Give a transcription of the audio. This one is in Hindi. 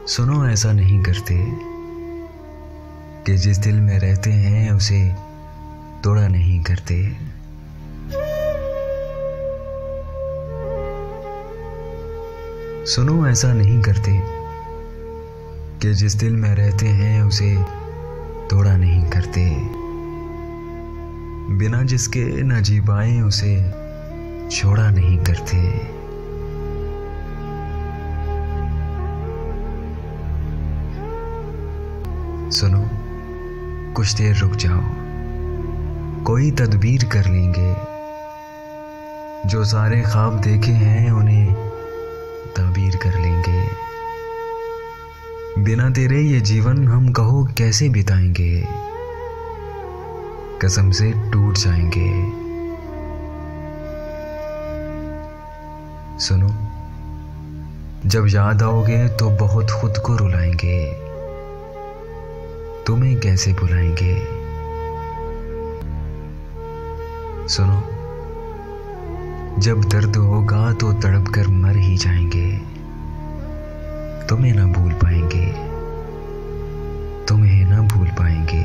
सुनो, ऐसा नहीं करते कि जिस दिल में रहते हैं उसे तोड़ा नहीं करते। सुनो, ऐसा नहीं करते कि जिस दिल में रहते हैं उसे तोड़ा नहीं करते। बिना जिसके न जी पाए उसे छोड़ा नहीं करते। सुनो, कुछ देर रुक जाओ, कोई तदबीर कर लेंगे। जो सारे ख्वाब देखे हैं उन्हें ताबीर कर लेंगे। बिना तेरे ये जीवन हम कहो कैसे बिताएंगे, कसम से टूट जाएंगे। सुनो, जब याद आओगे तो बहुत खुद को रुलाएंगे, तुम्हें कैसे बुलाएंगे। सुनो, जब दर्द होगा तो तड़प कर मर ही जाएंगे, तुम्हें ना भूल पाएंगे, तुम्हें ना भूल पाएंगे।